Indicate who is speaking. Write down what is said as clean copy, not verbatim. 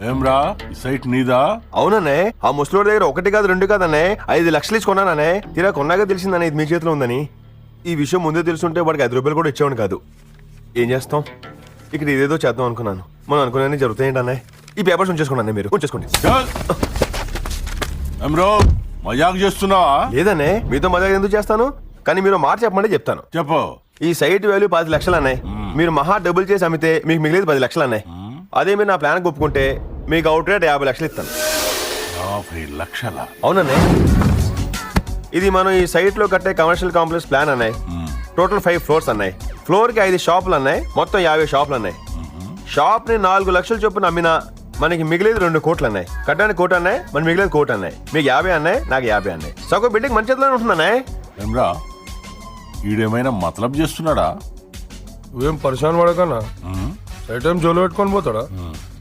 Speaker 1: ఏమ్రా ఈ సైట్ నీదా?
Speaker 2: అవుననే, ఆ ముసలోడి దగ్గర 1 కాదు 2 కాదనే 5 లక్షలు ఇచ్చి కొన్నాననే. తీరా కొన్నాక తెలిసిందనే ఇది మీ చేతిలో ఉందని. ఈ విషయం ముందే తెలుసుంటే వాడికి 5 రూపాయలు కూడా ఇచ్చేవాడు కాదు. ఏం చేస్తాం, ఇక్కడ ఇదేదో చేద్దాం అనుకున్నాను. మనం అనుకునే జరుగుతాయేంటనే. ఈ పేపర్స్ ఉంచేసుకున్నాను, మీరు ఉంచేసుకోండి.
Speaker 1: ఏమ్రో మజాక్ చేస్తున్నావా?
Speaker 2: లేదనే, మీతో మజా ఎందుకు చేస్తాను, కానీ మీరు మాట చెప్పమంటే చెప్తాను.
Speaker 1: చెప్పు.
Speaker 2: ఈ సైట్ వాల్యూ 10 లక్షలు అన్నాయి. మీరు మహా డబుల్ చేసి అమ్మితే మీకు మిగిలేదు 10 లక్షలు అన్నాయి. అదే మీరు నా ప్లాన్ ఒప్పుకుంటే మీకు అవుట్ రేట్ 50 లక్షలు ఇస్తాను.
Speaker 1: 50 లక్షల?
Speaker 2: అవునన్నా, ఇది మనం ఈ సైట్ లో కట్టే కమర్షియల్ కాంప్లెక్స్ ప్లాన్ అన్నాయి. టోటల్ 5 ఫ్లోర్స్ అన్నాయి. ఫ్లోర్ కి 5 షాపులు అన్నాయి. మొత్తం 50 షాపులు అన్నాయి. షాప్ ని 4 లక్షలు చొప్పున అమ్మినా మనకి మిగిలేదు 2 కోట్లు అన్నాయి. కట్టడానికి 1 కోటి అన్నాయి, మన మిగిలేదు 1 కోటి అన్నాయి. మీకు 50 అన్నాయి, నాకు 50 అన్నాయి. సగం బిల్డింగ్ మంచి చేతిలోనే ఉంటున్నానే.
Speaker 1: ఏమ్రా ఈడేమైనా మతలబ్ చేస్తున్నాడా?
Speaker 3: నువ్వేం పరిశాన్ పడకన్నా, సైట్ ఏం జోలు పెట్టుకొని పోతాడా?